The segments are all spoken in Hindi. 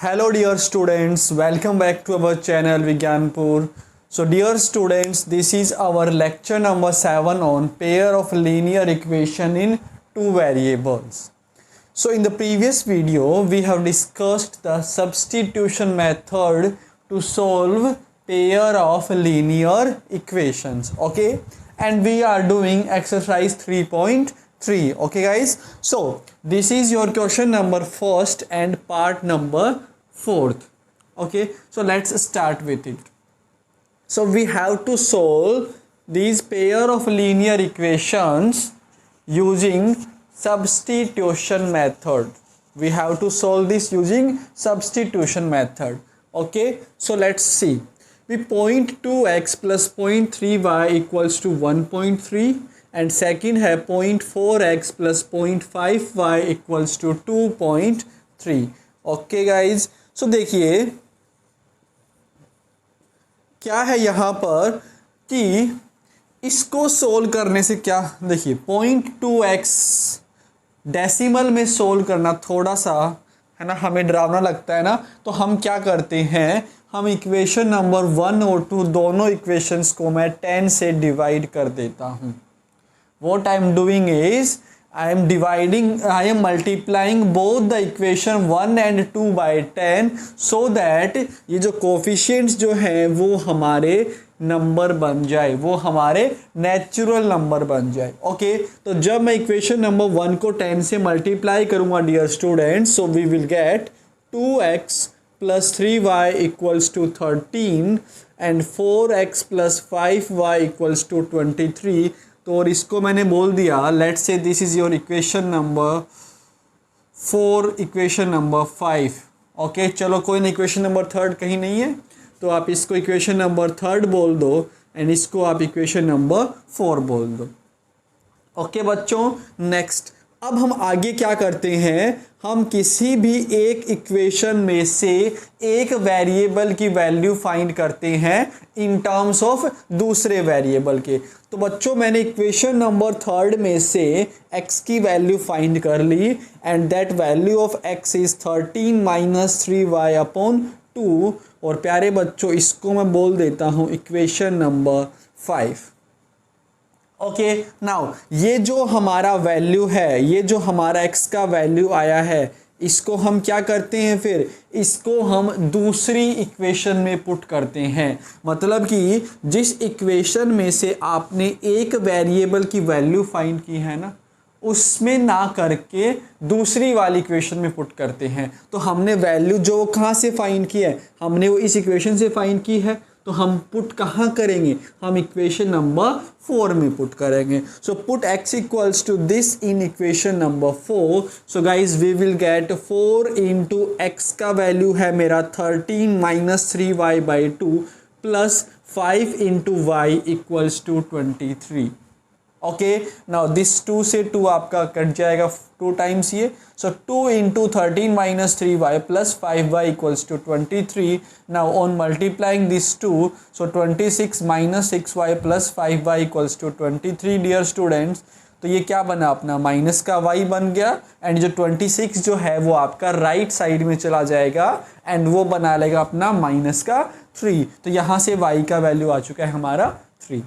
Hello dear students, welcome back to our channel Vigyanpur. So dear students, this is our lecture number 7 on pair of linear equation in two variables. So in the previous video, we have discussed the substitution method to solve pair of linear equations, okay? And we are doing exercise 3.3, okay guys? So this is your question number first and part number fourth, okay? So let's start with it. So we have to solve these pair of linear equations using substitution method. We have to solve this using substitution method, okay? So let's see. We point 2x plus 0.3y equals to 1.3 and second है 0.4x plus 0.5y equals to 2.3. Okay guys, so देखिए क्या है यहाँ पर कि इसको सोल्व करने से क्या, देखिए 0.2x डेसिमल में सोल्व करना थोड़ा सा है ना हमें डरावना लगता है ना, तो हम क्या करते हैं, हम इक्वेशन नंबर 1 और 2 दोनों इक्वेशंस को मैं 10 से डिवाइड कर देता हूँ. What I am doing is I am multiplying both the equation 1 and 2 by 10 so that ये जो कोफिशिएंट्स जो हैं वो हमारे नंबर बन जाए, वो हमारे नेचुरल नंबर बन जाए. ओके, तो जब मैं इक्वेशन नंबर 1 को 10 से मल्टीप्लाई करूँगा dear students, so we will get 2x plus 3y equals to 13 and 4x plus 5y equals to 23. तो और इसको मैंने बोल दिया, let's say this is your equation number 4, equation number 5. Okay, चलो कोई ना, इक्वेशन नंबर 3 कहीं नहीं है तो आप इसको इक्वेशन नंबर 3 बोल दो एंड इसको आप इक्वेशन नंबर 4 बोल दो. ओके बच्चों, नेक्स्ट अब हम आगे क्या करते हैं, हम किसी भी एक इक्वेशन में से एक वेरिएबल की वैल्यू फाइंड करते हैं इन टर्म्स ऑफ दूसरे वेरिएबल के. तो बच्चों मैंने इक्वेशन नंबर 3 में से x की वैल्यू फाइंड कर ली and that value of x is 13 minus 3y upon 2. और प्यारे बच्चों इसको मैं बोल देता हूँ इक्वेशन नंबर 5. ओके, नाउ ये जो हमारा वैल्यू है, ये जो हमारा x का वैल्यू आया है, इसको हम क्या करते हैं, फिर इसको हम दूसरी इक्वेशन में पुट करते हैं. मतलब कि जिस इक्वेशन में से आपने एक वेरिएबल की वैल्यू फाइंड की है ना, उसमें ना करके दूसरी वाली इक्वेशन में पुट करते हैं. तो हमने वैल्यू जो कहाँ से फाइंड की है, हमने वो इस इक्वेशन से फाइंड की है, तो हम पुट कहाँ करेंगे, हम इक्वेशन नंबर 4 में पुट करेंगे. So put x equals to this in equation number 4. So guys we will get 4 into x का वैल्यू है मेरा 13 minus 3y by 2 plus 5 into y equals to 23. Okay, now this 2 से 2 आपका कट जाएगा 2 टाइम्स ये. So 2 into 13 minus 3y plus 5y equals to 23. Now on multiplying this 2, so 26 minus 6y plus 5y equals to 23 dear students. तो ये क्या बना अपना, माइनस का y बन गया एंड जो 26 जो है वो आपका राइट साइड में चला जाएगा एंड वो बना लेगा अपना माइनस का 3. तो यहाँ से y का वैल्यू आ चुका है हमारा 3.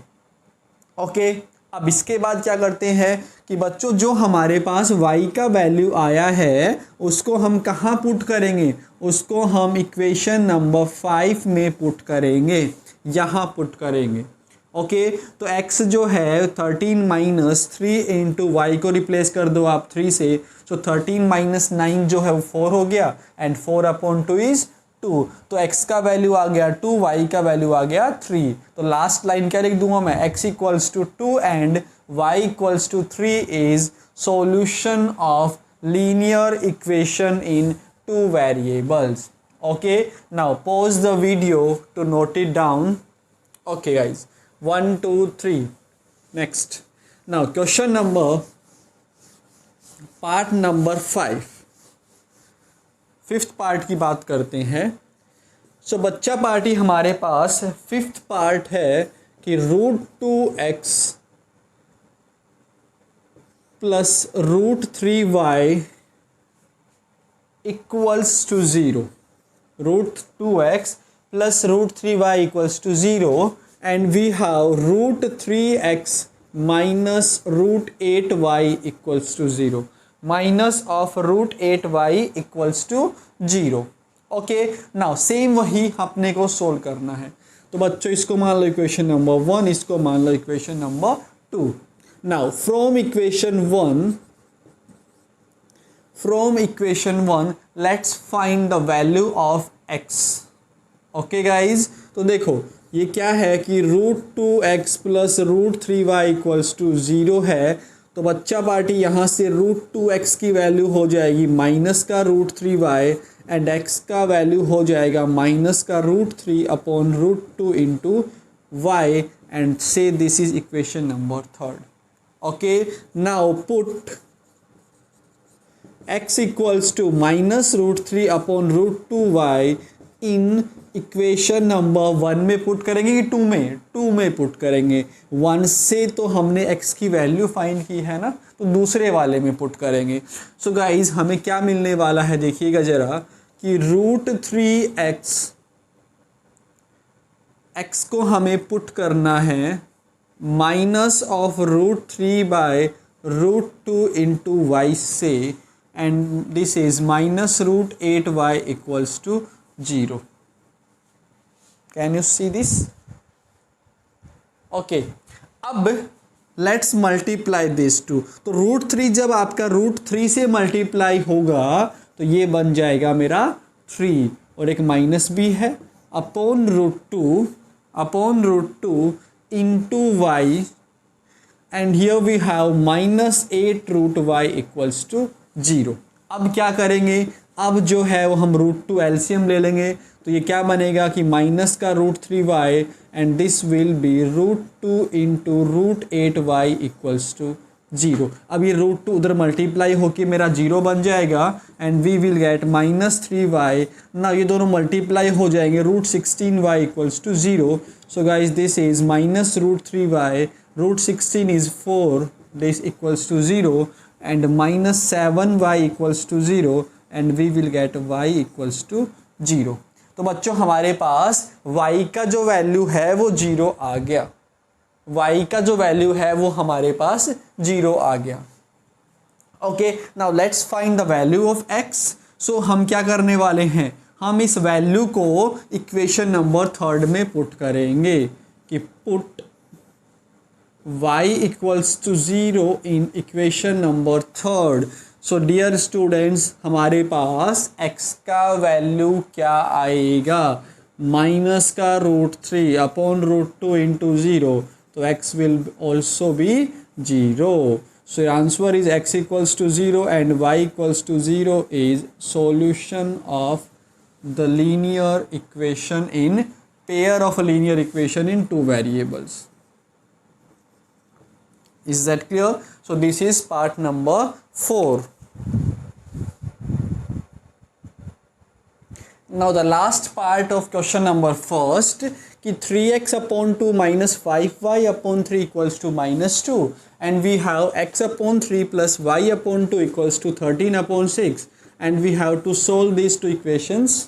ओके, अब इसके बाद क्या करते हैं कि बच्चों जो हमारे पास y का वैल्यू आया है उसको हम कहाँ पुट करेंगे, उसको हम इक्वेशन नंबर 5 में पुट करेंगे, यहाँ पुट करेंगे. ओके, तो x जो है 13 माइनस 3 इंटू वाई को रिप्लेस कर दो आप 3 से. सो 13 माइनस 9 जो है वो 4 हो गया एंड 4 अपॉन 2 इज 2. तो x का वैल्यू आ गया 2, y का वैल्यू आ गया 3. तो लास्ट लाइन क्या लिख दूंगा मैं, x equals to 2 and y equals to 3 is solution of linear equation in two variables. Okay, now pause the video to note it down. Okay guys, 1 2 3. Next, now question number part number 5, fifth part की बात करते हैं. सो बच्चा पार्टी हमारे पास फिफ्थ पार्ट है कि √2x plus √3y equals to 0. √2x plus √3y equals to 0, and we have √3x minus √8y equals to 0. Minus of √8y equals to 0. Okay, now same वही अपने को सोल्व करना है। तो बच्चों इसको मान लो इक्वेशन नंबर 1, इसको मान लो equation number 2। Now from equation 1 let's find the value of x। Okay guys, तो देखो ये क्या है कि √2x plus √3y equals to 0 है। तो बच्चा पार्टी यहाँ से √2x की वैल्यू हो जाएगी माइनस का √3y एंड x का वैल्यू हो जाएगा माइनस का √3 अपॉन √2 इंटू y, एंड से this is equation number 3। Okay, now put x equals to minus √3 upon √2y in equation number 1 में पुट करेंगे कि 2 में पुट करेंगे। 1 से तो हमने x की वैल्यू फाइंड की है ना, तो दूसरे वाले में पुट करेंगे। सो गाइज हमें क्या मिलने वाला है देखिएगा ज़रा कि √3x, x को हमें पुट करना है minus of √3 by √2 into Y से, and this is minus √8y equals to 0। Can you see this? Okay, अब लेट्स मल्टीप्लाई दिस टू। तो √3 जब आपका √3 से मल्टीप्लाई होगा तो ये बन जाएगा मेरा 3, और एक माइनस भी है, upon √2 into y, and here we have minus 8√y equals to 0। अब क्या करेंगे, अब जो है वो हम √2 एलसीएम ले लेंगे, तो ये क्या बनेगा कि माइनस का √3y and this will be √2 into √8y equals to 0। अब ये √2 उधर मल्टीप्लाई होके मेरा 0 बन जाएगा, and we will get minus 3y। ना ये दोनों मल्टीप्लाई हो जाएंगे, √16y equals to 0। So guys this is minus √3y, √16 is 4, this equals to 0, and minus 7y equals to 0, and we will get y equals to 0। तो बच्चों हमारे पास y का जो वैल्यू है वो 0 आ गया, y का जो वैल्यू है वो हमारे पास 0 आ गया। Okay, now let's find the value of x। सो हम क्या करने वाले हैं, हम इस वैल्यू को इक्वेशन नंबर 3 में पुट करेंगे कि put y equals to 0 in equation number 3। So dear students, हमारे पास x का वैल्यू क्या आएगा, माइनस का √3 अपॉन √2 इंटू 0, तो x will also be 0। So answer is x equals to 0 and y equals to 0 is solution of the linear equation in pair of linear equation in 2 variables. Is that clear? So this is part number 4. Now the last part of question number first कि 3x upon 2 minus 5y upon 3 equals to minus 2, and we have x upon 3 plus y upon 2 equals to 13 upon 6, and we have to solve these two equations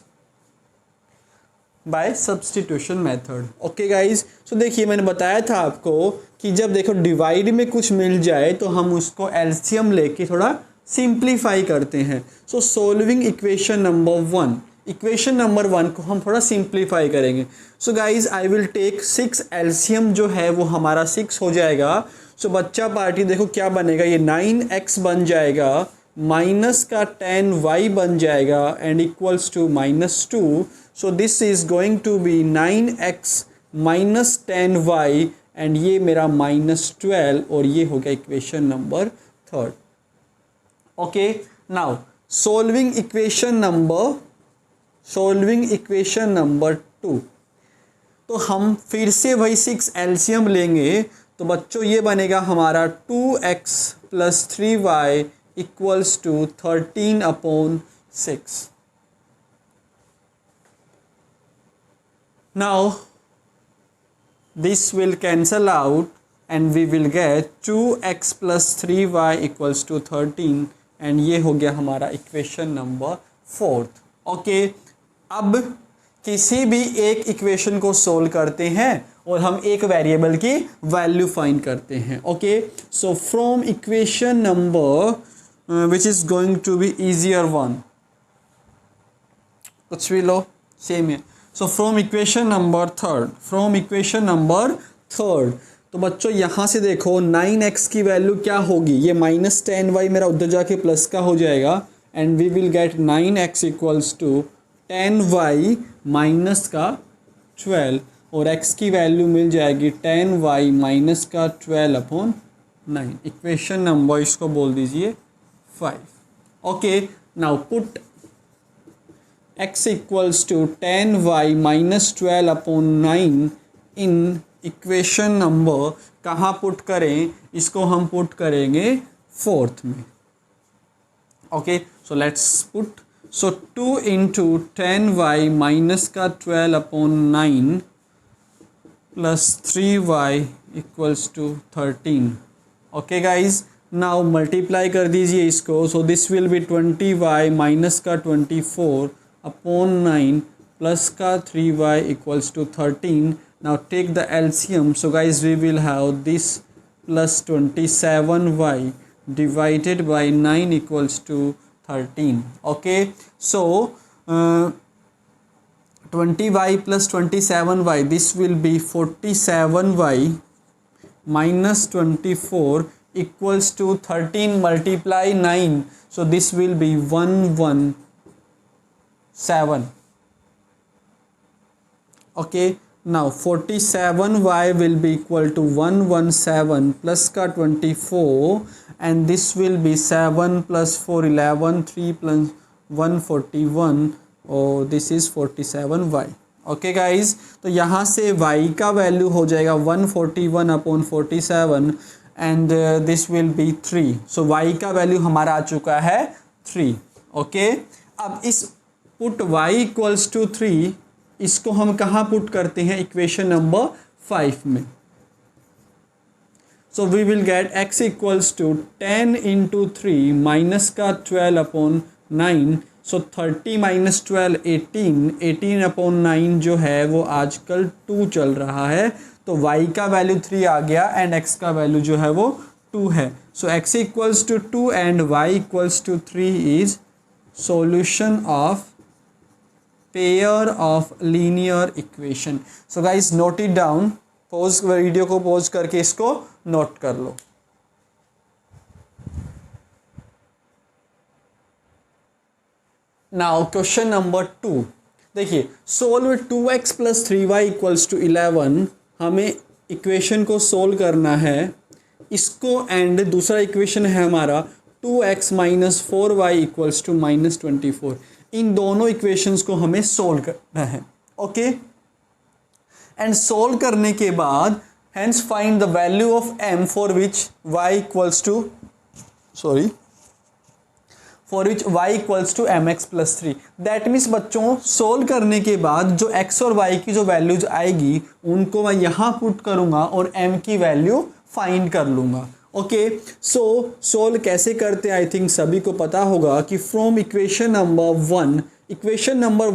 by substitution method. Okay guys, so देखिए मैंने बताया था आपको कि जब देखो डिवाइड में कुछ मिल जाए तो हम उसको एलसीएम लेके थोड़ा सिंप्लीफाई करते हैं। So solving equation number 1, equation number 1 को हम थोड़ा सिंप्लीफाई करेंगे। So guys I will take 6 LCM जो है वो हमारा 6 हो जाएगा। सो बच्चा पार्टी देखो क्या बनेगा, ये 9x बन जाएगा, माइनस का 10y बन जाएगा, and equals to minus 2। So this is going to be 9x minus 10y, and ये मेरा माइनस 12, और ये हो गया equation number 3। Okay, now solving equation number 2। तो हम फिर से वही 6 एलसीएम लेंगे, तो बच्चों ये बनेगा हमारा 2x plus 3y equals to 13 upon 6। Now this will cancel out and we will get 2x plus 3y equals to 13, and ये हो गया हमारा इक्वेशन नंबर 4। ओके, अब किसी भी एक इक्वेशन को सोल्व करते हैं और हम एक वेरिएबल की वैल्यू फाइंड करते हैं. Okay, so from equation number which is going to be easier one, कुछ भी लो सेम है. So from equation number third, तो बच्चों यहाँ से देखो 9x की वैल्यू क्या होगी, ये -10y मेरा उधर जाके प्लस का हो जाएगा and we will get 9x equals to 10y minus का 12 और x की वैल्यू मिल जाएगी 10y माइनस का 12 अपॉन 9. इक्वेशन नंबर इसको बोल दीजिए 5. Okay, now put x equals to 10y minus 12 upon 9 in equation number कहाँ पुट करें, इसको हम पुट करेंगे फोर्थ में. Okay, so let's put, so 2 into 10y minus का 12 upon 9 plus 3y equals to 13. Okay guys, now multiply कर दीजिए इसको. So this will be 20y minus का 24 अपॉन 9 प्लस का 3y equals to 13. Now take the LCM. So guys, we will have this plus 27y divided by 9 equals to 13. Okay, so 20y plus 27y, this will be 47y minus 24 equals to 13 multiply 9. So this will be 117. Okay, now 47y will be equal to 117 plus का 24 and this will be 7 plus 4 11 3 plus 141. oh this is 47y. Okay guys, तो यहाँ से y का वैल्यू हो जाएगा 141 upon 47 and this will be 3. So y का वैल्यू हमारा आ चुका है 3. ओके, अब इस पुट y इक्वल्स टू 3 इसको हम कहाँ पुट करते हैं, इक्वेशन नंबर 5 में. So we will get x equals to 10 into 3 minus का 12 अपॉन 9. सो 30 माइनस 12 18 अपॉन 9 जो है वो आजकल 2 चल रहा है, तो y का वैल्यू 3 आ गया एंड x का वैल्यू जो है वो 2 है. So x equals to 2 and y equals to 3 is solution of pair of linear equation. So guys note it down, pause video को पॉज करके इसको नोट कर लो. नाउ क्वेश्चन नंबर 2 देखिए, solve 2x plus 3y equals to 11. हमें इक्वेशन को सोल्व करना है इसको एंड दूसरा इक्वेशन है हमारा 2x minus 4y equals to minus 24. इन दोनों इक्वेशंस को हमें सोल्व करना है. ओके, एंड सोल्व करने के बाद hence find the value of m for which y equals to mx plus 3. That means बच्चों सोल्व करने के बाद जो x और y की जो वैल्यूज आएगी उनको मैं यहाँ पुट करूँगा और m की वैल्यू फाइंड कर लूँगा. ओके, सो सोल्व कैसे करते हैं, आई थिंक सभी को पता होगा कि फ्रॉम इक्वेशन नंबर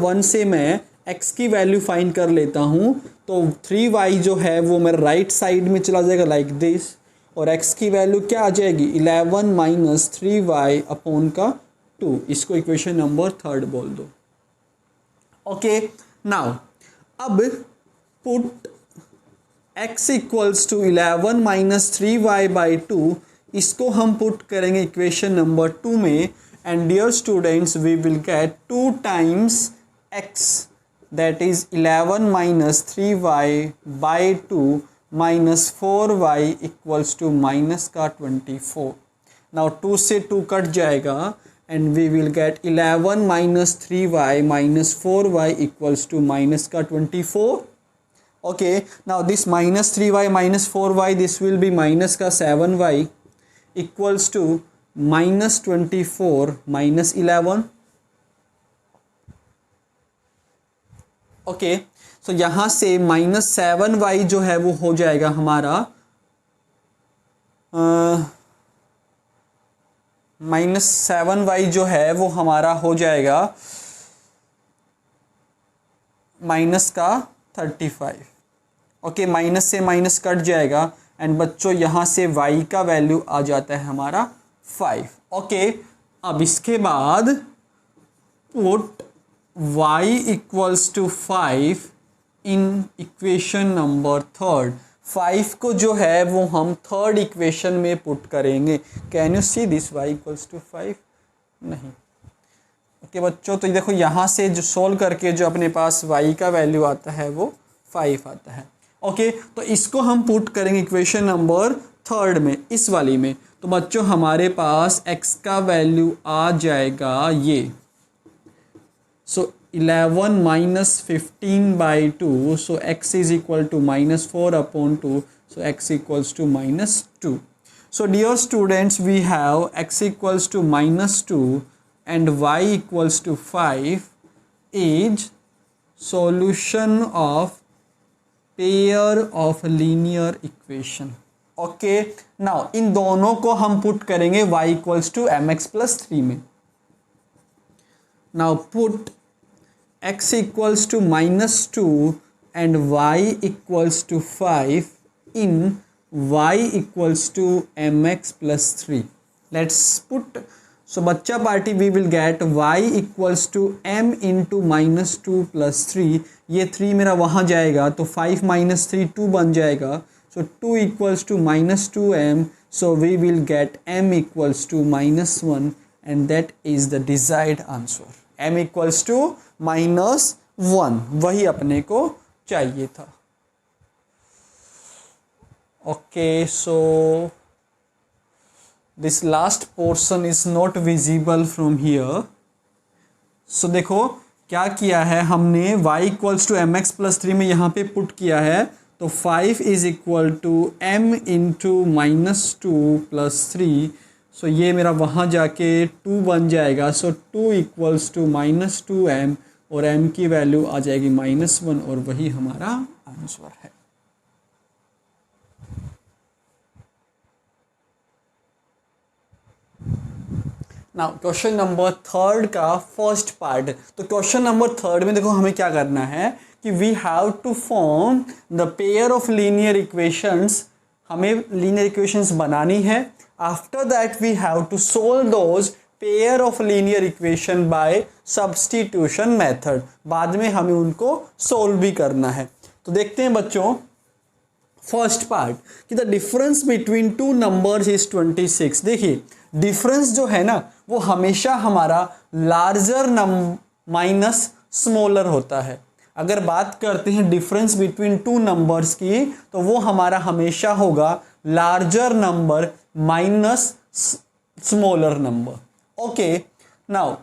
1 से मैं x की वैल्यू फाइंड कर लेता हूँ. तो 3y जो है वो मेरा राइट साइड में चला जाएगा लाइक दिस और x की वैल्यू क्या आ जाएगी 11 माइनस 3y अपॉन का 2. इसको इक्वेशन नंबर 3 बोल दो. ओके, नाउ अब put x equals to 11 minus 3y by 2, इसको हम पुट करेंगे इक्वेशन नंबर 2 में and dear students we will get 2 times x that is 11 minus 3y by 2 minus 4y equals to minus का 24. नाउ 2 से 2 कट जाएगा and we will get 11 minus 3y minus 4y equals to minus का 24. Okay, now this minus 3y minus 4y, this will be minus का 7y equals to minus 24 minus 11. Okay, so यहाँ से minus 7y जो है वो हो जाएगा हमारा minus 7y जो है वो हमारा हो जाएगा माइनस का 35। ओके, माइनस से माइनस कट जाएगा एंड बच्चों यहाँ से y का वैल्यू आ जाता है हमारा 5। ओके, अब इसके बाद put y equals to 5 in equation number third. 5 को जो है वो हम थर्ड इक्वेशन में पुट करेंगे। Can you see this y equals to 5? नहीं। ओके बच्चों, तो देखो यहाँ से जो सोल्व करके जो अपने पास y का वैल्यू आता है वो 5 आता है। ओके, तो इसको हम पुट करेंगे इक्वेशन नंबर थर्ड में, इस वाली में। तो बच्चों हमारे पास x का वैल्यू आ जाएगा ये, so 11 minus 15/2, so x is equal to -4/2, so x equals to -2। So dear students, we have x equals to -2 and y equals to 5 is solution of pair of linear equation. Okay, now इन दोनों को हम पुट करेंगे y equals to mx plus 3 में। Now put x equals to -2 and y equals to 5 in y equals to mx plus 3. Let's put, so बच्चा party we will get y equals to m into -2 plus 3। ये 3 मेरा वहाँ जाएगा तो 5 minus 3 2 बन जाएगा, so 2 equals to -2m, so we will get m equals to -1 and that is the desired answer। m equals to -1 वही अपने को चाहिए था। Okay, so this last portion is not visible from here. So देखो क्या किया है हमने, y equals to M X plus 3 में यहाँ पे पुट किया है, तो 5 is equal to m into -2 plus 3। So ये मेरा वहाँ जाके 2 बन जाएगा, सो 2 इक्वल्स टू -2m और m की वैल्यू आ जाएगी -1 और वही हमारा आंसर है। नाउ क्वेश्चन नंबर थर्ड का फर्स्ट पार्ट। तो क्वेश्चन नंबर थर्ड में देखो हमें क्या करना है कि we have to form the pair of linear equations. हमें लीनियर इक्वेशंस बनानी है। After that we have to solve those pair of linear equation by substitution method. बाद में हमें उनको सोल्व भी करना है। तो देखते हैं बच्चों फर्स्ट पार्ट कि the difference between two numbers is 26। देखिए डिफरेंस जो है ना वो हमेशा हमारा लार्जर माइनस स्मॉलर होता है। अगर बात करते हैं डिफरेंस बिटवीन टू नंबर्स की तो वो हमारा हमेशा होगा larger number minus smaller number. Okay, now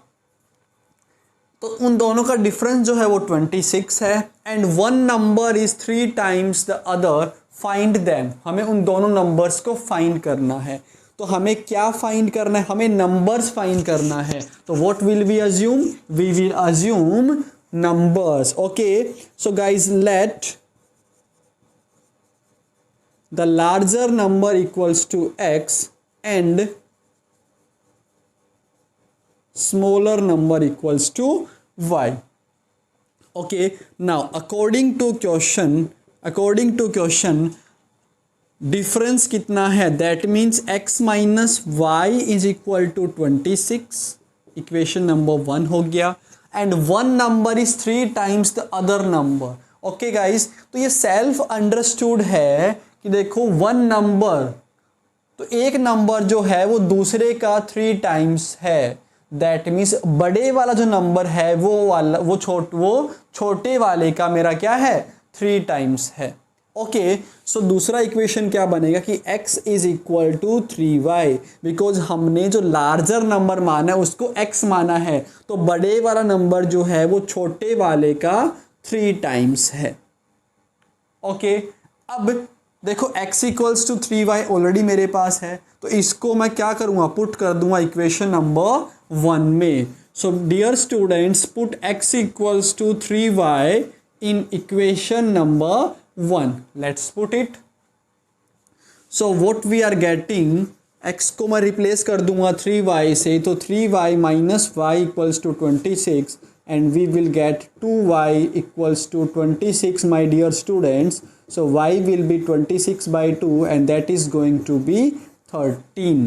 तो उन दोनों का डिफरेंस जो है वो 26 है and one number is 3 times the other. Find them, हमें उन दोनों नंबर्स को फाइंड करना है। तो हमें क्या फाइंड करना है, हमें नंबर्स फाइंड करना है। तो what will we assume, we will assume numbers. Okay, so guys let the larger number equals to x एंड smaller number equals to y. Okay, now according to question difference कितना है, that means x minus y is equal to 26। Equation number 1 हो गया and one number is 3 times the other number. Okay guys, तो ये सेल्फ अंडरस्टूड है कि देखो वन नंबर, तो एक नंबर जो है वो दूसरे का 3 टाइम्स है। दैट मीन्स बड़े वाला जो नंबर है वो छोटे वाले का मेरा क्या है 3 टाइम्स है। ओके, सो दूसरा इक्वेशन क्या बनेगा कि x is equal to 3y, because हमने जो लार्जर नंबर माना है उसको x माना है, तो बड़े वाला नंबर जो है वो छोटे वाले का 3 टाइम्स है। ओके, अब देखो x equals to 3y already मेरे पास है, तो इसको मैं क्या करूँगा, पुट कर दूंगा इक्वेशन नंबर 1 में। So dear students, put x equals to 3y in equation number 1। Let's put it. So what we are getting, x को मैं रिप्लेस कर दूंगा 3y से, तो 3y minus y equals to 26 and we will get 2y equals to 26, my dear students. So y will be 26 by 2 and that is going to be 13.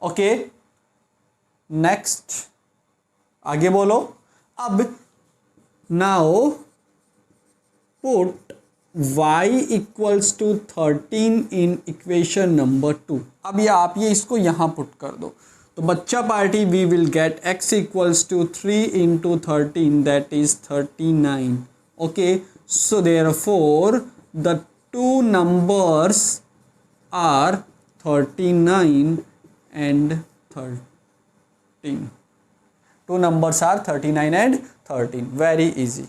Okay, next आगे बोलो. अब now put y equals to 13 in equation number 2. अब ये इसको यहाँ पुट कर दो. तो बच्चा party we will get x equals to 3 into 13 that is 39. Okay, so therefore the two numbers are 39 and 13. Two numbers are 39 and 13. Very easy.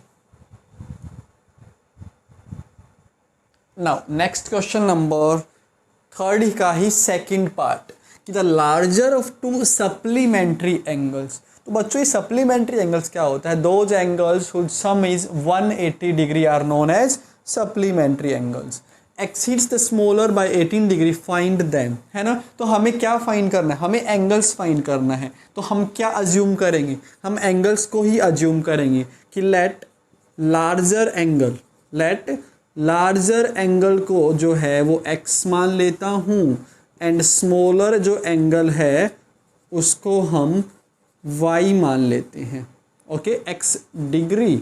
Now next question number 3rd का ही second part कि the larger of two supplementary angles. तो बच्चों ये सप्लीमेंट्री एंगल्स क्या होता है? Those angles whose sum is 180 degree are known as supplementary angles. Exceeds the smaller by 18 degree find them, है ना. तो हमें क्या फाइंड करना है? हमें एंगल्स फाइंड करना है. तो हम क्या अज्यूम करेंगे? हम एंगल्स को ही अज्यूम करेंगे कि लेट लार्जर एंगल को जो है वो x मान लेता हूँ एंड स्मॉलर जो एंगल है उसको हम y मान लेते हैं. Okay, x degree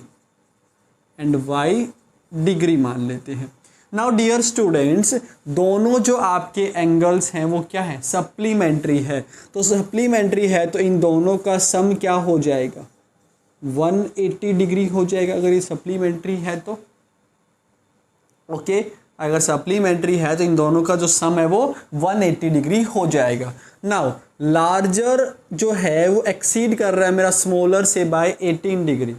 and y degree मान लेते हैं. नाउ डियर स्टूडेंट्स, दोनों जो आपके एंगल्स हैं वो क्या है? सप्लीमेंट्री है. तो सप्लीमेंट्री है तो इन दोनों का सम क्या हो जाएगा? 180 डिग्री हो जाएगा अगर ये सप्लीमेंट्री है तो. ओके, अगर सप्लीमेंट्री है तो इन दोनों का जो सम है वो 180 डिग्री हो जाएगा. नाउ लार्जर जो है वो एक्सीड कर रहा है मेरा स्मॉलर से बाय 18 डिग्री.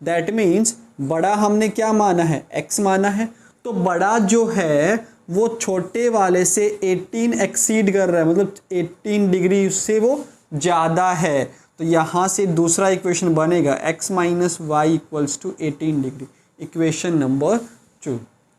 दैट मीन्स बड़ा हमने क्या माना है? x माना है. तो बड़ा जो है वो छोटे वाले से 18 एक्सीड कर रहा है, मतलब 18 डिग्री उससे वो ज़्यादा है. तो यहाँ से दूसरा इक्वेशन बनेगा x minus y equals to 18 degree. Equation number 2.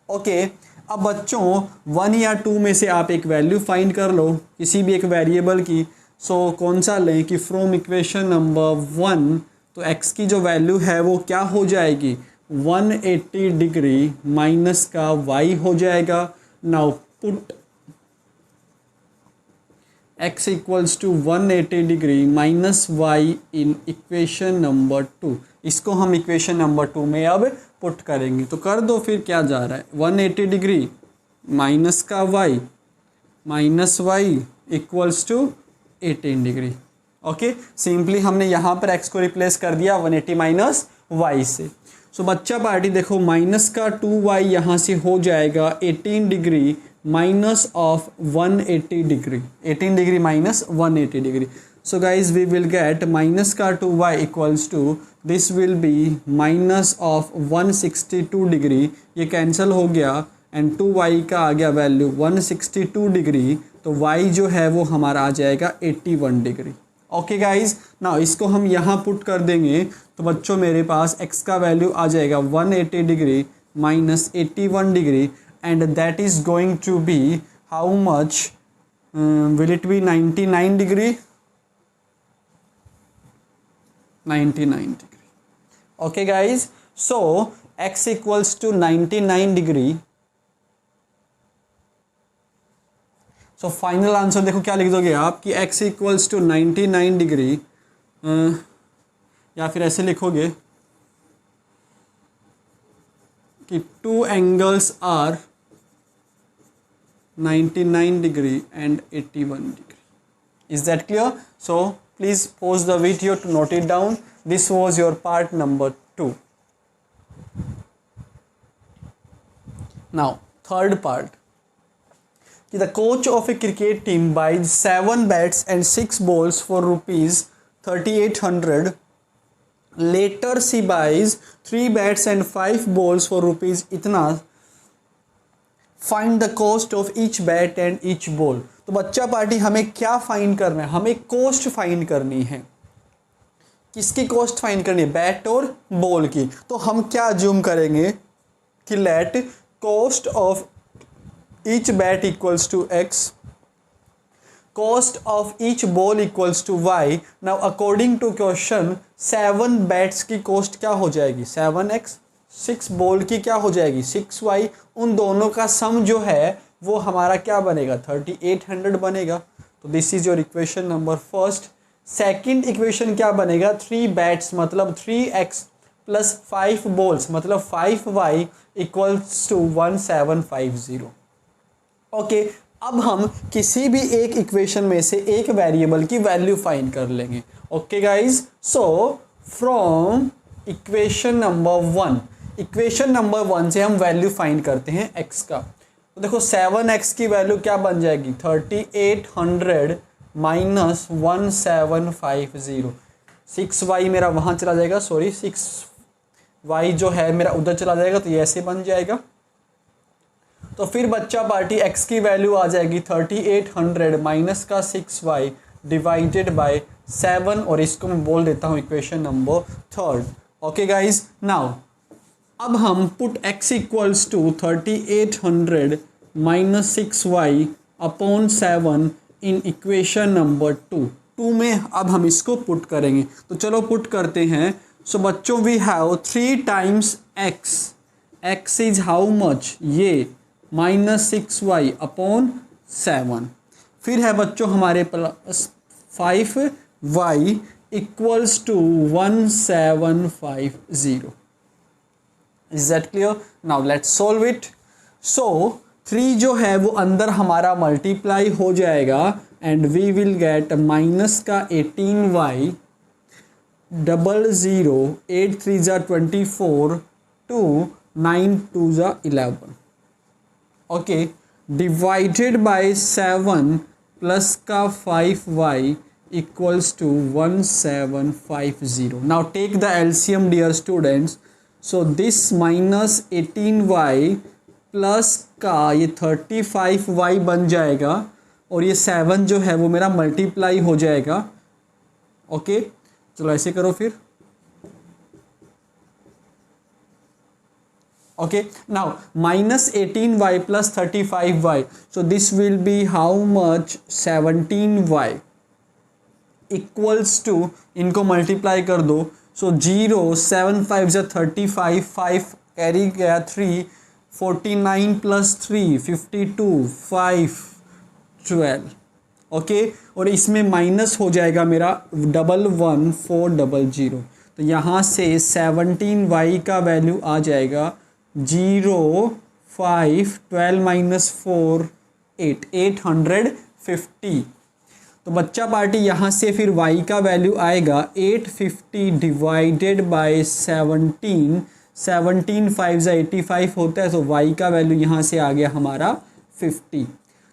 Okay, अब बच्चों 1 या 2 में से आप एक वैल्यू फाइंड कर लो किसी भी एक वेरिएबल की. सो कौन सा लें कि फ्रॉम इक्वेशन नंबर 1 तो x की जो वैल्यू है वो क्या हो जाएगी? 180 डिग्री माइनस का y हो जाएगा. Now put x equals to 180 degree minus y in equation number 2. इसको हम इक्वेशन नंबर 2 में अब पुट करेंगे. तो कर दो फिर, क्या जा रहा है? 180 डिग्री माइनस का y minus y equals to 18 degree. Okay, simply हमने यहाँ पर x को रिप्लेस कर दिया 180 माइनस y से. सो बच्चा पार्टी देखो, माइनस का 2y यहाँ से हो जाएगा 18 degree minus of 180 degree. 18 degree minus 180 degree. So guys we will get minus का 2y equals to this will be minus of 162 degree. ये कैंसिल हो गया एंड 2y का आ गया वैल्यू 162 डिग्री. तो y जो है वो हमारा आ जाएगा 81 डिग्री. ओके गाइज, ना इसको हम यहाँ पुट कर देंगे तो बच्चों मेरे पास x का वैल्यू आ जाएगा 180 degree minus 81 degree and that is going to be how much? Will it be 99 degree? 99 degree. Okay guys, so x equals to 99 degree. So final answer देखो क्या लिख दोगे आप कि x इक्वल्स टू 99 डिग्री, या फिर ऐसे लिखोगे कि two angles are 99 degree and 81 degree. Is that clear? So please pause the video to note it down. This was your part number 2. Now third part कि the coach of a cricket team buys 7 bats and 6 balls for rupees 3800. Later she buys 3 bats and 5 balls for rupees इतना. Find the cost of each bat and each ball. तो बच्चा पार्टी हमें क्या फाइंड करना है? हमें कॉस्ट फाइंड करनी है. किसकी कॉस्ट फाइंड करनी है? बैट और बॉल की. तो हम क्या अज्यूम करेंगे कि let cost of each bat equals to x. cost of each ball equals to y. Now according to question 7 bats की कॉस्ट क्या हो जाएगी 7x, 6 बॉल की क्या हो जाएगी 6y, उन दोनों का सम जो है वो हमारा क्या बनेगा 3800 बनेगा. तो this is your equation number first. Second equation क्या बनेगा 3 बैट्स मतलब 3x प्लस 5 बॉल्स मतलब 5y इक्वल्स टू 1750. ओके, अब हम किसी भी एक इक्वेशन में से एक वेरिएबल की वैल्यू फाइंड कर लेंगे. Okay guys, so from equation number 1 से हम वैल्यू फाइंड करते हैं x का. तो देखो 7x की वैल्यू क्या बन जाएगी 3800 माइनस 1750. 6y मेरा वहाँ चला जाएगा, सॉरी 6y जो है मेरा उधर चला जाएगा, तो ये ऐसे बन जाएगा. तो फिर बच्चा पार्टी x की वैल्यू आ जाएगी 3800 माइनस का 6y डिवाइडेड बाय 7, और इसको मैं बोल देता हूँ equation number 3. Okay guys, now अब हम put x equals to 3800 minus 6y upon 7 in equation number 2 में अब हम इसको पुट करेंगे. तो चलो पुट करते हैं. सो बच्चों we have 3 times x is how much ये माइनस 6y अपॉन 7. फिर है बच्चों हमारे plus 5y equals to 1750. Is that clear? Now let's solve it. So 3 जो है वो अंदर हमारा मल्टीप्लाई हो जाएगा and we will get minus का 18y 00 8 3 ज़ा 24 2 9 2 ज़ा 11. ओके, डिवाइडेड बाय 7 प्लस का 5y equals to 1750. Now take the LCM dear students. So this minus 18y plus का ये 35y बन जाएगा, और ये 7 जो है वो मेरा मल्टीप्लाई हो जाएगा. ओके, चलो ऐसे करो फिर. Okay, now minus 18y plus 35y, so this will be how much 17y equals to, इनको मल्टीप्लाई कर दो. so 0 7 5 जा 35 5 कैरी गया 3 49 plus 3 52 5 12. ओके, और इसमें माइनस हो जाएगा मेरा 11400. तो यहाँ से 17y का वैल्यू आ जाएगा 0 5 12 माइनस 4 8 850. तो बच्चा पार्टी यहाँ से फिर y का वैल्यू आएगा 850 डिवाइडेड बाय 17 17 5 ज़ा 85 होता है, तो y का वैल्यू यहाँ से आ गया हमारा 50.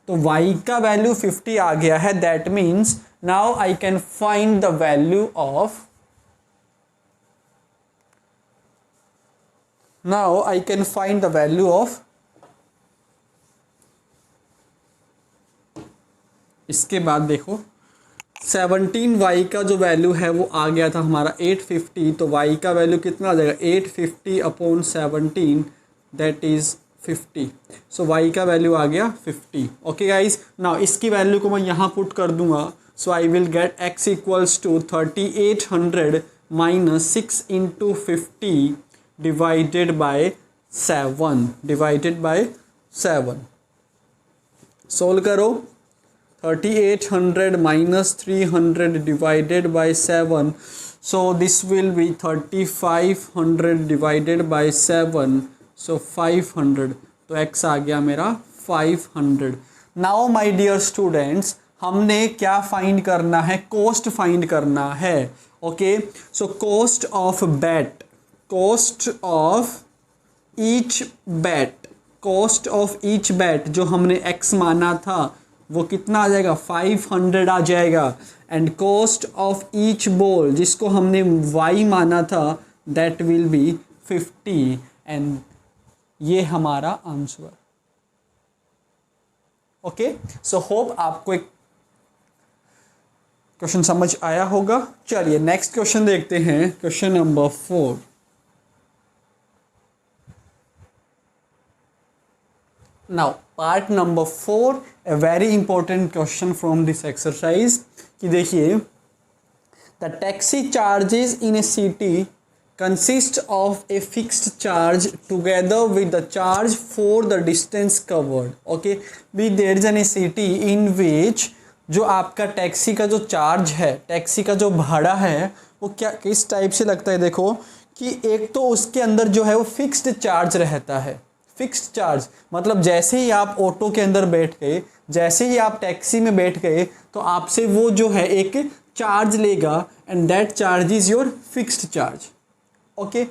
तो y का वैल्यू 50 आ गया है. That means now I can find the value of Now I can find the value of, इसके बाद देखो 17y का जो वैल्यू है वो आ गया था हमारा 850. तो y का वैल्यू कितना आ जाएगा 850 upon 17 that is 50. So y का वैल्यू आ गया 50. ओके गाइज, नाउ इसकी वैल्यू को मैं यहाँ पुट कर दूंगा. So I will get x equals to 3800 minus 6 into 50 divided by 7. Solve करो. 3800 minus 300 divided by 7, so this will be 3500 divided by 7, so 500. तो x आ गया मेरा 500. Now my dear students, हमने क्या फाइंड करना है, कॉस्ट फाइंड करना है. Okay, so cost of each bat जो हमने x माना था वो कितना आ जाएगा 500 आ जाएगा. And cost of each ball जिसको हमने y माना था दैट विल बी 50. एंड ये हमारा आंसर. ओके, सो होप आपको एक क्वेश्चन समझ आया होगा. चलिए नेक्स्ट क्वेश्चन देखते हैं. Question number 4. Now part number 4, a very important question from this exercise कि देखिए, the taxi charges in A city consist of a fixed charge together with the charge for the distance covered. Okay, be there is a city in which जो आपका टैक्सी का जो चार्ज है, टैक्सी का जो भाड़ा है, वो क्या किस टाइप से लगता है, देखो कि एक तो उसके अंदर जो है वो फिक्स्ड चार्ज रहता है। फिक्स्ड चार्ज मतलब जैसे ही आप ऑटो के अंदर बैठ गए, जैसे ही आप टैक्सी में बैठ गए, तो आपसे वो जो है एक चार्ज लेगा and that charge is your fixed charge. Okay,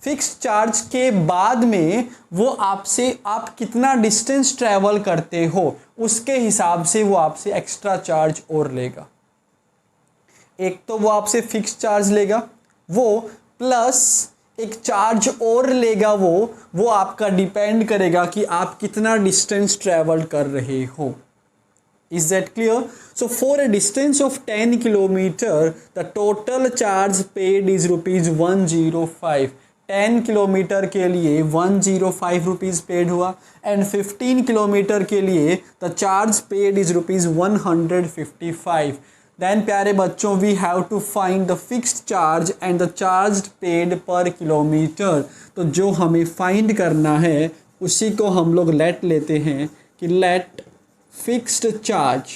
fixed charge के बाद में वो आपसे आप कितना डिस्टेंस ट्रैवल करते हो उसके हिसाब से वो आपसे एक्स्ट्रा चार्ज और लेगा। एक तो वो आपसे फिक्स्ड चार्ज लेगा, वो प्लस एक चार्ज और लेगा, वो आपका डिपेंड करेगा कि आप कितना डिस्टेंस ट्रैवल कर रहे हो। Is that clear? So for a distance of 10 kilometer, the total charge paid is rupees 105. 10 kilometre के लिए 105 रुपीज़ पेड हुआ एंड 15 किलोमीटर के लिए the charge paid is rupees 155. Then प्यारे बच्चों, we have to find the fixed charge and the charge paid per kilometre. तो जो हमें फाइंड करना है उसी को हम लोग लेट लेते हैं कि late fixed charge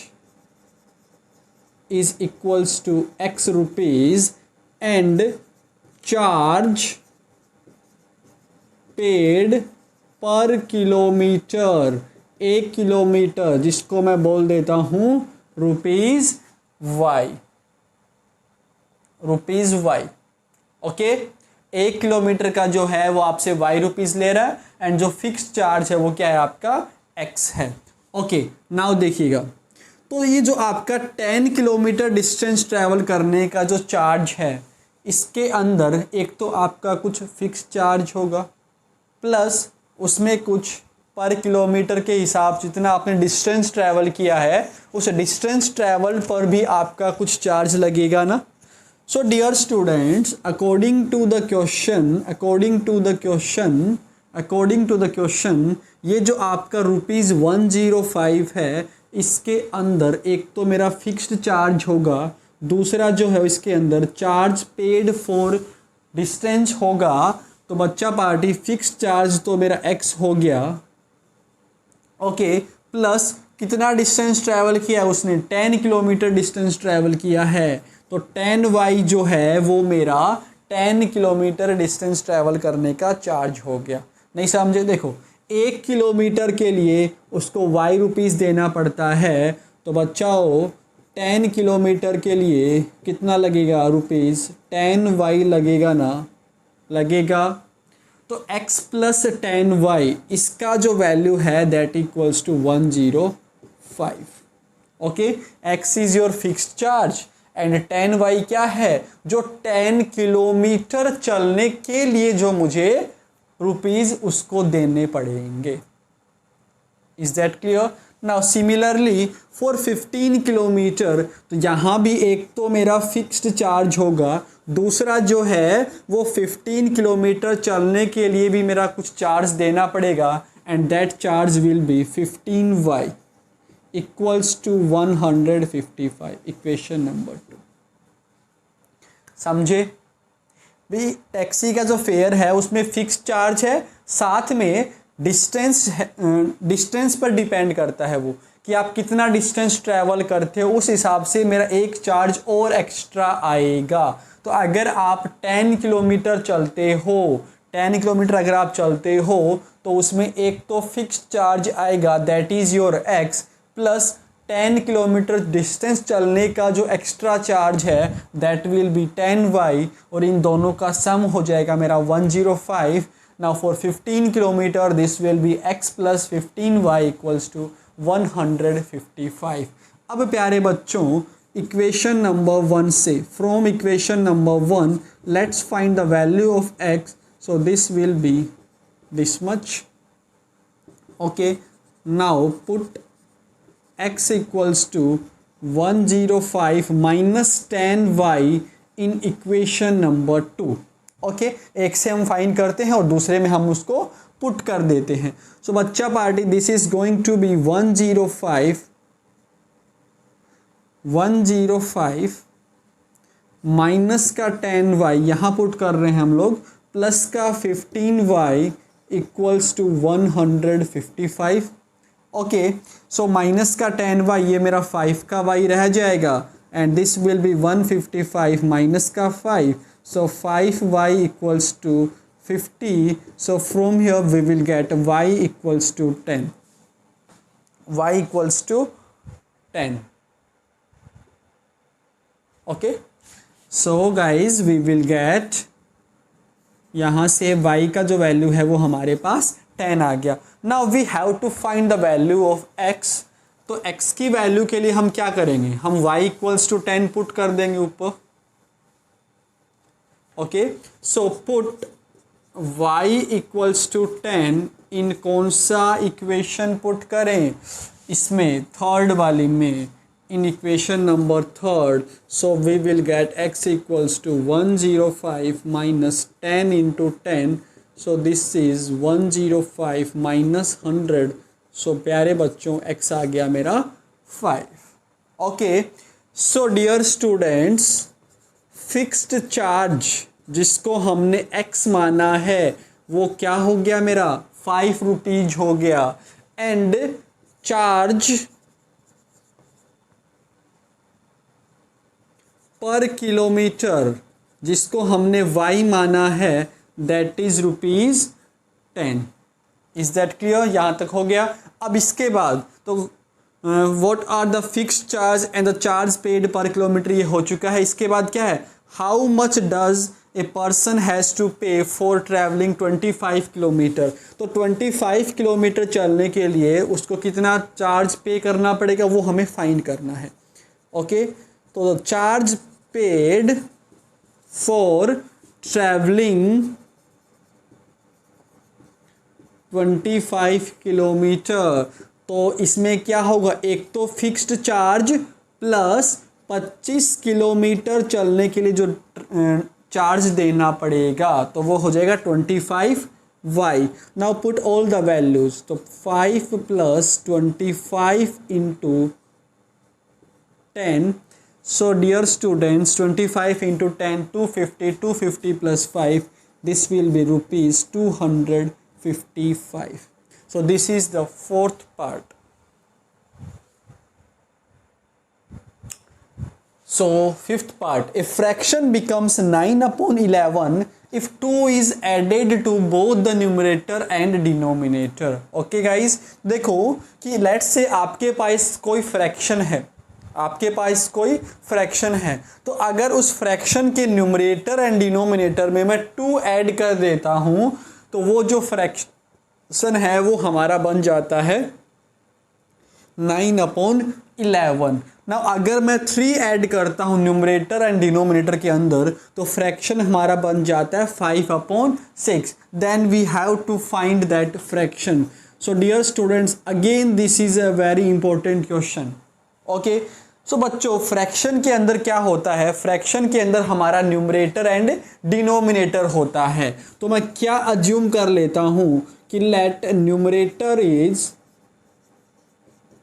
is equals to x rupees and charge paid per kilometre, 1 kilometre जिसको मैं बोल देता हूँ rupees y, rupees y। Okay, 1 kilometre का जो है वो आपसे y रुपीज़ ले रहा है एंड जो फिक्स्ड चार्ज है वो क्या है, आपका x है। ओके, नाउ देखिएगा, तो ये जो आपका 10 किलोमीटर डिस्टेंस ट्रैवल करने का जो चार्ज है, इसके अंदर एक तो आपका कुछ फिक्स चार्ज होगा, प्लस उसमें कुछ पर किलोमीटर के हिसाब से जितना आपने डिस्टेंस ट्रैवल किया है उस डिस्टेंस ट्रैवल पर भी आपका कुछ चार्ज लगेगा ना। So dear students, according to the question ये जो आपका रुपीज़ 105 है, इसके अंदर एक तो मेरा फिक्स्ड चार्ज होगा, दूसरा जो है इसके अंदर चार्ज पेड फॉर डिस्टेंस होगा। तो बच्चा पार्टी फिक्स्ड चार्ज तो मेरा x हो गया, ओके, प्लस कितना डिस्टेंस ट्रैवल किया उसने, 10 किलोमीटर डिस्टेंस ट्रैवल किया है, तो 10y जो है वो मेरा 10 किलोमीटर डिस्टेंस ट्रैवल करने का चार्ज हो गया। नहीं समझे, देखो 1 किलोमीटर के लिए उसको y रुपीज़ देना पड़ता है, तो बच्चाओ 10 किलोमीटर के लिए कितना लगेगा, रुपीज़ 10y लगेगा ना, लगेगा। तो x प्लस 10y इसका जो वैल्यू है that equals to 105। Okay, x is your fixed charge and 10y क्या है, जो 10 किलोमीटर चलने के लिए जो मुझे रुपीज़ उसको देने पड़ेंगे। Is that clear? Now similarly for 15 kilometre, तो यहाँ भी एक तो मेरा फिक्स्ड चार्ज होगा, दूसरा जो है वो 15 किलोमीटर चलने के लिए भी मेरा कुछ चार्ज देना पड़ेगा and that charge will be 15y equals to 155। Equation number 2। समझे भी, टैक्सी का जो फेयर है उसमें फिक्स चार्ज है, साथ में डिस्टेंस पर डिपेंड करता है वो कि आप कितना डिस्टेंस ट्रैवल करते हो, उस हिसाब से मेरा एक चार्ज और एक्स्ट्रा आएगा। तो अगर आप 10 किलोमीटर चलते हो, 10 किलोमीटर अगर आप चलते हो तो उसमें एक तो फिक्स चार्ज आएगा that is your x, plus 10 kilometre distance चलने का जो एक्स्ट्रा चार्ज है दैट विल बी 10y, और इन दोनों का सम हो जाएगा मेरा 105। Now for 15 kilometre this will be x plus 15y equals to 155। अब प्यारे बच्चों, इक्वेशन नंबर 1 से, from equation number 1 let's find the value of x। So this will be this much. Okay, now put x equals to 105 minus 10y in equation number 2। Okay, एक से हम फाइंड करते हैं और दूसरे में हम उसको पुट कर देते हैं। सो बच्चा party this is going to be 105 minus का 10y यहाँ पुट कर रहे हैं हम लोग, प्लस का 15y equals to 155। Okay, so minus का 10y ये मेरा 5 का y रह जाएगा एंड दिस विल बी 155 माइनस का 5, so 5y equals to 50. So from here we will get y equals to 10. Y equals to 10. Okay. So guys we will get, यहाँ से y का जो वैल्यू है वो हमारे पास 10 आ गया. Now we have to find the value of x. तो x की वैल्यू के लिए हम क्या करेंगे, हम y equals to 10 पुट कर देंगे ऊपर. Okay, so put y equals to 10 in कौन सा इक्वेशन पुट करें, इसमें थर्ड वाली में, in equation number third. So we will get x equals to 105 minus 10 into 10. So this is 105 minus 100. सो प्यारे बच्चों x आ गया मेरा 5. Okay, so dear students, fixed charge जिसको हमने x माना है वो क्या हो गया मेरा 5 रुपीज हो गया. एंड चार्ज पर किलोमीटर जिसको हमने y माना है that is ₹10. Is that clear? यहाँ तक हो गया. अब इसके बाद तो what are the fixed charge and the charge paid per kilometre, ये हो चुका है. इसके बाद क्या है, how much does a person has to pay for travelling 25 kilometre. तो 25 किलोमीटर चलने के लिए उसको कितना चार्ज पे करना पड़ेगा वो हमें फाइंड करना है. ओके, तो charge paid for travelling 25 kilometre. तो इसमें क्या होगा, एक तो फिक्स्ड चार्ज प्लस 25 किलोमीटर चलने के लिए जो चार्ज देना पड़ेगा तो वो हो जाएगा 25y. Now put all the values. तो 5 plus 25 into 10. So dear students, 25 into 10 250, 250 plus 5 this will be ₹255. So this is the fourth part. So fifth part, a fraction becomes 9/11 if 2 is added to both the numerator and denominator. Okay guys, देखो कि let's say आपके पास कोई फ्रैक्शन है, आपके पास कोई फ्रैक्शन है, तो अगर उस फ्रैक्शन के न्यूमरेटर एंड डिनोमिनेटर में मैं 2 ऐड कर देता हूँ तो वो जो फ्रैक्शन है वो हमारा बन जाता है 9/11. ना अगर मैं 3 ऐड करता हूँ न्यूमरेटर एंड डिनोमिनेटर के अंदर तो फ्रैक्शन हमारा बन जाता है 5/6. Then we have to find that fraction. So dear students, again this is a very important question. Okay, so बच्चों फ्रैक्शन के अंदर क्या होता है, फ्रैक्शन के अंदर हमारा न्यूमरेटर एंड डिनोमिनेटर होता है. तो मैं क्या अज्यूम कर लेता हूँ कि let numerator is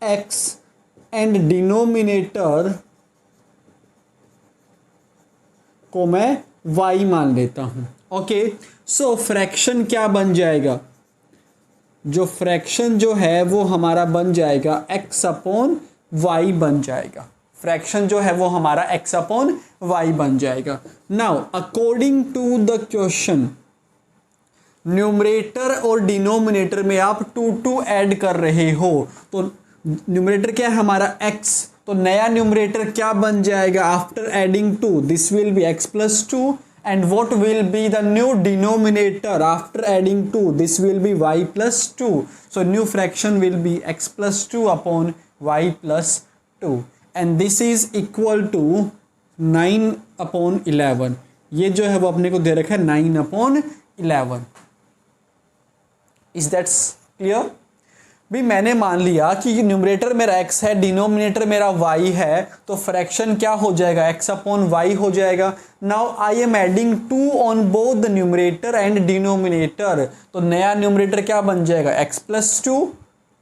x and denominator को मैं y मान लेता हूं. ओके, सो फ्रैक्शन क्या बन जाएगा, जो फ्रैक्शन जो है वो हमारा बन जाएगा x/y बन जाएगा. फ्रैक्शन जो है वो हमारा x/y बन जाएगा. Now according to the question, numerator और डिनोमिनेटर में आप 2 ऐड कर रहे हो, तो न्यूमरेटर क्या है हमारा x, तो नया न्यूमरेटर क्या बन जाएगा after adding 2, this will be x+2. And what will be the new denominator after adding 2, this will be y+2. So new fraction will be x+2/y+2 and this is equal to 9/11. ये जो है वो अपने को दे रखा है 9/11. Is that clear? भी मैंने मान लिया कि न्यूमरेटर मेरा x है, डिनोमिनेटर मेरा y है, तो फ्रैक्शन क्या हो जाएगा, x अपॉन y हो जाएगा। Now I am adding 2 on both the numerator and denominator, तो नया न्यूमरेटर क्या बन जाएगा, x प्लस 2,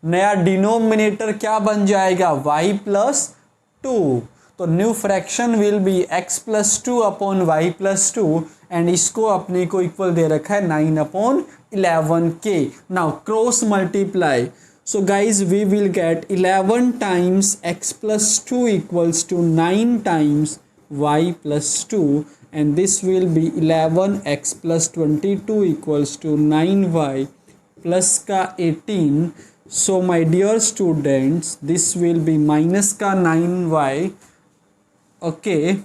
नया डिनोमिनेटर क्या बन जाएगा, y प्लस 2। तो new fraction will be x plus 2 upon y plus 2, and इसको अपने को इक्वल दे रखा है 9 upon 11k। Now cross multiply, so guys we will get 11 times x plus 2 equals to 9 times y plus 2, and this will be 11x plus 22 equals to 9y plus का 18। so my dear students this will be minus का 9y, okay,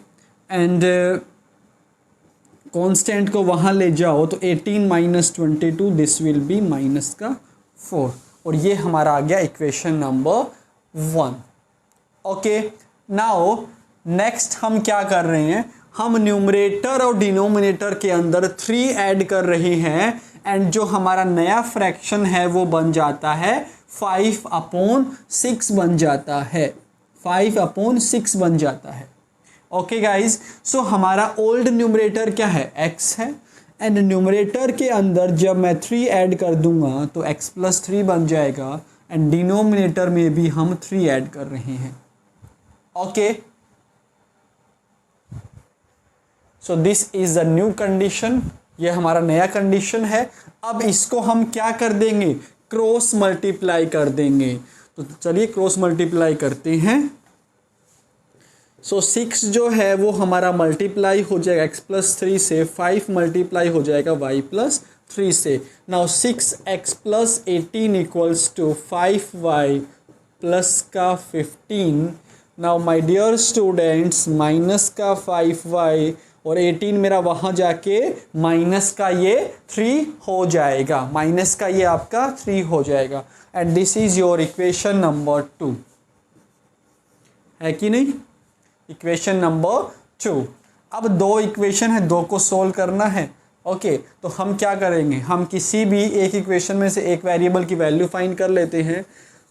and कांस्टेंट को वहाँ ले जाओ तो 18 minus 22 this will be minus का 4, और ये हमारा आ गया equation number 1। Okay, now next हम क्या कर रहे हैं, हम न्यूमरेटर और डिनोमिनेटर के अंदर 3 ऐड कर रहे हैं, एंड जो हमारा नया फ्रैक्शन है वो बन जाता है 5 अपॉन 6 बन जाता है, 5 अपॉन 6 बन जाता है। ओके गाइज, सो हमारा ओल्ड न्यूमरेटर क्या है, x है, एंड न्यूमरेटर के अंदर जब मैं 3 ऐड कर दूंगा तो x प्लस 3 बन जाएगा, एंड डिनोमिनेटर में भी हम 3 ऐड कर रहे हैं। Okay, so this is the new condition, ये हमारा नया कंडीशन है। अब इसको हम क्या कर देंगे, क्रॉस मल्टीप्लाई कर देंगे। तो चलिए क्रॉस मल्टीप्लाई करते हैं। सो 6 जो है वो हमारा मल्टीप्लाई हो जाएगा x प्लस 3 से, 5 मल्टीप्लाई हो जाएगा y प्लस 3 से। Now 6x plus 18 equals to 5y plus का 15। Now my dear students minus का 5y और 18 मेरा वहाँ जाके माइनस का ये 3 हो जाएगा, माइनस का ये आपका 3 हो जाएगा, एंड this is your equation number 2, है कि नहीं, इक्वेशन नंबर 2। अब 2 इक्वेशन है, 2 को सोल्व करना है। ओके, तो हम क्या करेंगे, हम किसी भी एक इक्वेशन में से एक वेरिएबल की वैल्यू फाइंड कर लेते हैं।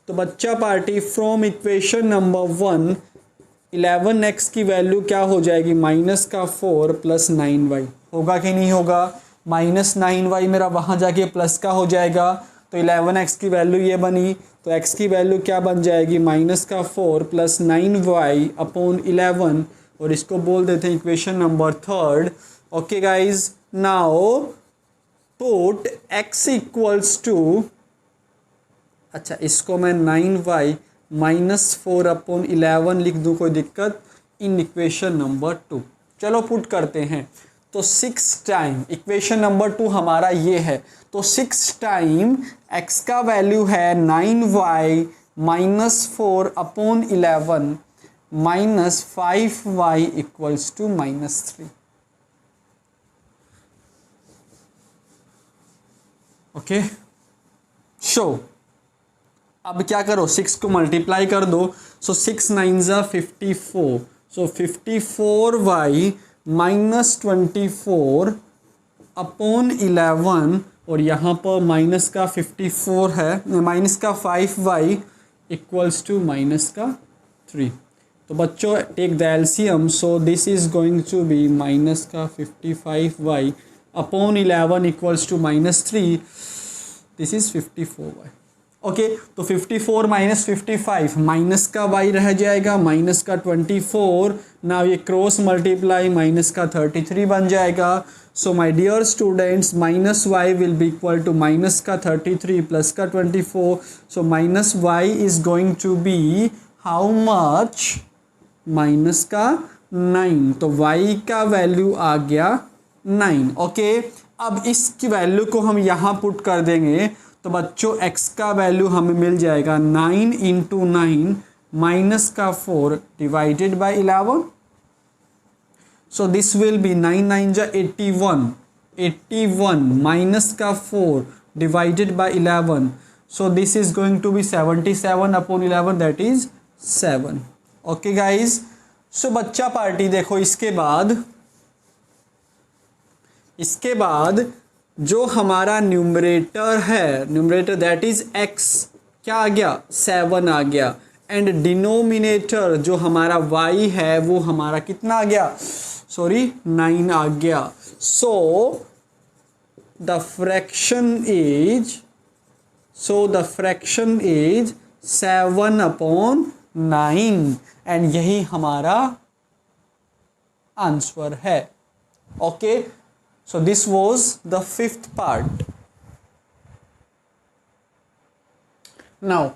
तो बच्चा party from equation number 1 11x की वैल्यू क्या हो जाएगी, माइनस का 4 प्लस 9y, होगा कि नहीं होगा, माइनस 9y मेरा वहाँ जाके प्लस का हो जाएगा, तो 11x की वैल्यू ये बनी, तो x की वैल्यू क्या बन जाएगी, माइनस का 4 प्लस 9y अपॉन 11, और इसको बोल देते हैं equation number 3। Okay guys, now put x equals to, अच्छा इसको मैं 9y माइनस 4 अपॉन 11 लिख दूँ, कोई दिक्कत, इन इक्वेशन नंबर 2। चलो पुट करते हैं। तो 6 टाइम इक्वेशन नंबर 2 हमारा ये है, तो 6 टाइम x का वैल्यू है 9y minus 4 upon 11 minus 5y equals to minus 3। Okay, so अब क्या करो, 6 को मल्टीप्लाई कर दो, सो 6 9 ज़ा 54, सो 54y माइनस 24 अपॉन 11, और यहाँ पर माइनस का 54 है, माइनस का 5y इक्वल्स टू माइनस का 3। तो बच्चों take the LCM, so this is going to be minus का 55y upon 11 equals to minus 3, this is 54y। Okay, तो 54 माइनस 55, माइनस का y रह जाएगा, माइनस का 24, ना ये क्रॉस मल्टीप्लाई माइनस का 33 बन जाएगा। So my dear students minus y will be equal to minus का 33 प्लस का 24, so minus y is going to be how much, minus का 9, तो y का वैल्यू आ गया 9। ओके, अब इसकी वैल्यू को हम यहाँ पुट कर देंगे, तो बच्चों x का वैल्यू हमें मिल जाएगा 9 इंटू 9 माइनस का 4 divided by 11, so this will be 9 9 जा 81, 81 माइनस का 4 divided by 11, so this is going to be 77 upon 11, that is 7। Okay guys, so बच्चा पार्टी देखो, इसके बाद जो हमारा न्यूमरेटर है, न्यूमरेटर दैट इज x, क्या आ गया 7 आ गया, एंड डिनोमिनेटर जो हमारा y है वो हमारा कितना आ गया, सॉरी 9 आ गया. So the fraction is 7/9 and यही हमारा आंसर है. Okay, so this was the 5th part. Now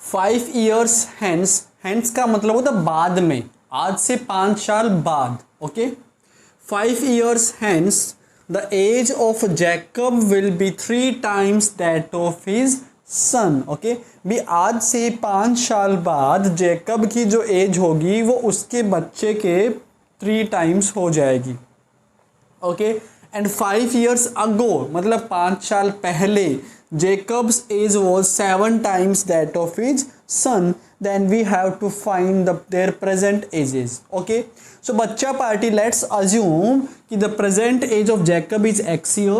5 years hence का मतलब होता है बाद में, आज से 5 साल बाद. Okay, 5 years hence the age of Jacob will be 3 times that of his son. Okay, भी आज से 5 साल बाद जैकब की जो एज होगी वो उसके बच्चे के 3 टाइम्स हो जाएगी. ओके, एंड 5 years ago मतलब 5 साल पहले Jacob's age was 7 times that of his son. Then we have to find their present ages. Okay, so बच्चा पार्टी, let's assume कि the present age of Jacob is x year,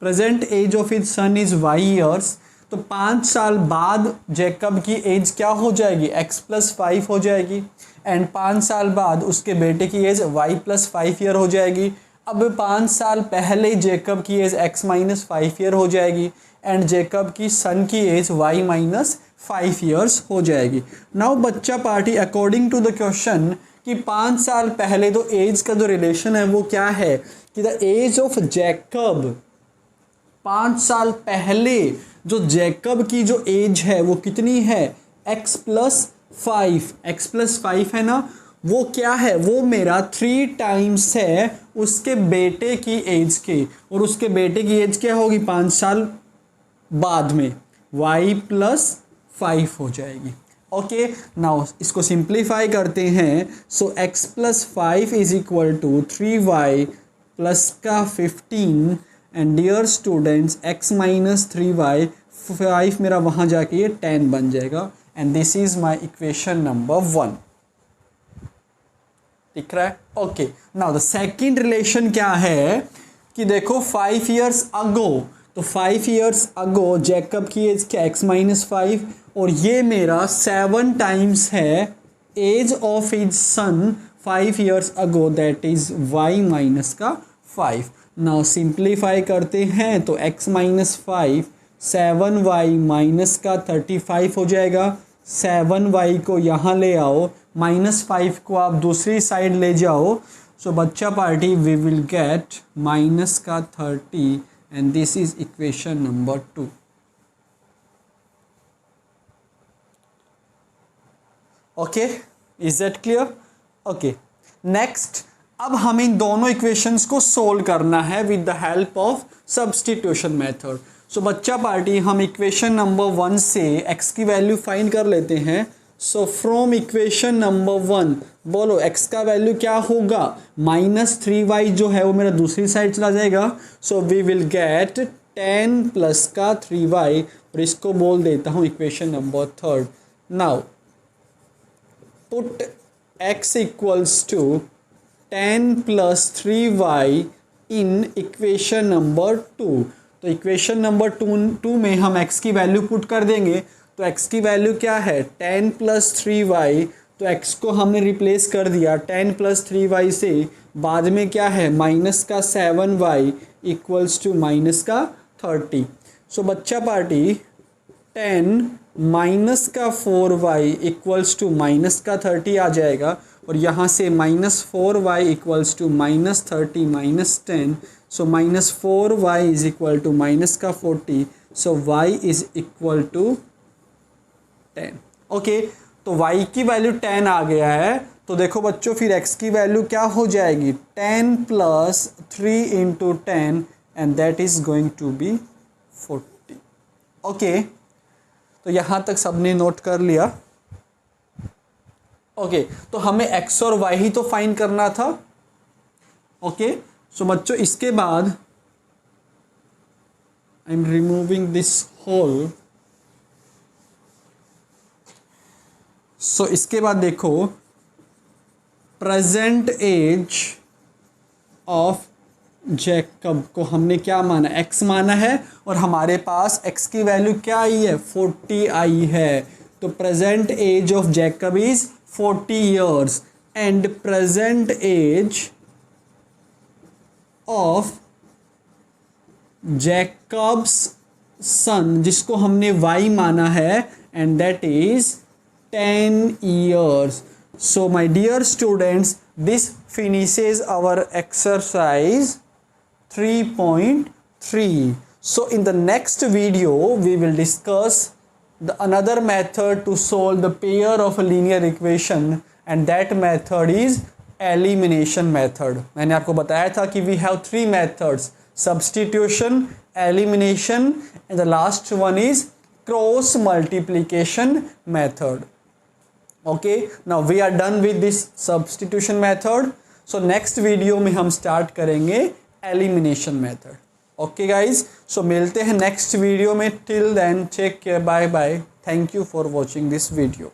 present age of his son is y years. तो 5 साल बाद जैकब की एज क्या हो जाएगी, x+5 हो जाएगी, एंड 5 साल बाद उसके बेटे की एज y+5 ईयर हो जाएगी. अब 5 साल पहले जैकब की एज x-5 ईयर हो जाएगी, एंड जैकब की सन की एज y-5 ईयर्स हो जाएगी. नाउ बच्चा party, according to the question कि 5 साल पहले तो एज का जो रिलेशन है वो क्या है कि द एज ऑफ जैकब, 5 साल पहले जो जैकब की जो एज है वो कितनी है, x+5 है ना, वो क्या है, वो मेरा 3 टाइम्स है उसके बेटे की एज के, और उसके बेटे की एज क्या होगी 5 साल बाद में, y+5 हो जाएगी. ओके, नाउ इसको सिंप्लीफाई करते हैं. सो x+5 is equal to 3y plus का 15, एंड डियर स्टूडेंट्स x-3y, 5 मेरा वहाँ जाके ये 10 बन जाएगा, एंड this is my equation number 1. दिख रहा है. Okay, now the second relation क्या है कि देखो 5 years अगो, तो 5 years अगो जैकब की एज क्या x-5, और ये मेरा 7 टाइम्स है age of his son 5 years ago, that is y-5. Now simplify करते हैं तो x-5 7y- 35 हो जाएगा. 7y को यहाँ ले आओ, -5 को आप दूसरी साइड ले जाओ. सो बच्चा party we will get -30, and this is equation number 2. Okay, is that clear? Okay, next अब हम इन दोनों इक्वेशंस को सोल्व करना है with the help of substitution method. So बच्चा पार्टी, हम इक्वेशन नंबर 1 से x की वैल्यू फाइंड कर लेते हैं. सो फ्रॉम इक्वेशन नंबर 1 बोलो x का वैल्यू क्या होगा, -3y जो है वो मेरा दूसरी साइड चला जाएगा. So we will get 10 plus का 3y, और इसको बोल देता हूँ equation number 3. Now put x equals to 10 plus 3y in equation number 2. तो इक्वेशन नंबर 2 में हम x की वैल्यू पुट कर देंगे. तो x की वैल्यू क्या है 10 प्लस 3y, तो x को हमने रिप्लेस कर दिया 10 प्लस 3y से, बाद में क्या है -7y इक्वल्स टू -30. सो बच्चा पार्टी 10 -4y इक्वल्स टू -30 आ जाएगा, और यहाँ से -4y equals to -30 -10. So -4y is equal to -40. So y is equal to 10. Okay, तो y की वैल्यू 10 आ गया है. तो देखो बच्चों, फिर x की वैल्यू क्या हो जाएगी 10 plus 3 into 10, and that is going to be 40. Okay, तो यहाँ तक सबने नोट कर लिया. ओके, तो हमें x और y ही तो फाइंड करना था. ओके, सो बच्चों इसके बाद I am removing this hole. So इसके बाद देखो प्रेजेंट एज ऑफ जैकब को हमने क्या माना, x माना है, और हमारे पास x की वैल्यू क्या आई है, 40 आई है। तो present age of Jacob is 40 years and present age of Jacob's son, जिसको हमने y माना है, and that is 10 years. So my dear students, this finishes our exercise 3.3. So in the next video we will discuss another method to solve the pair of a linear equation, and that method is elimination method. मैंने आपको बताया था कि we have three methods: substitution, elimination, and the last one is cross multiplication method. Okay, now we are done with this substitution method. So next video में हम start करेंगे elimination method. Okay guys, so मिलते हैं next video में. Till then, take care, bye bye. Thank you for watching this video.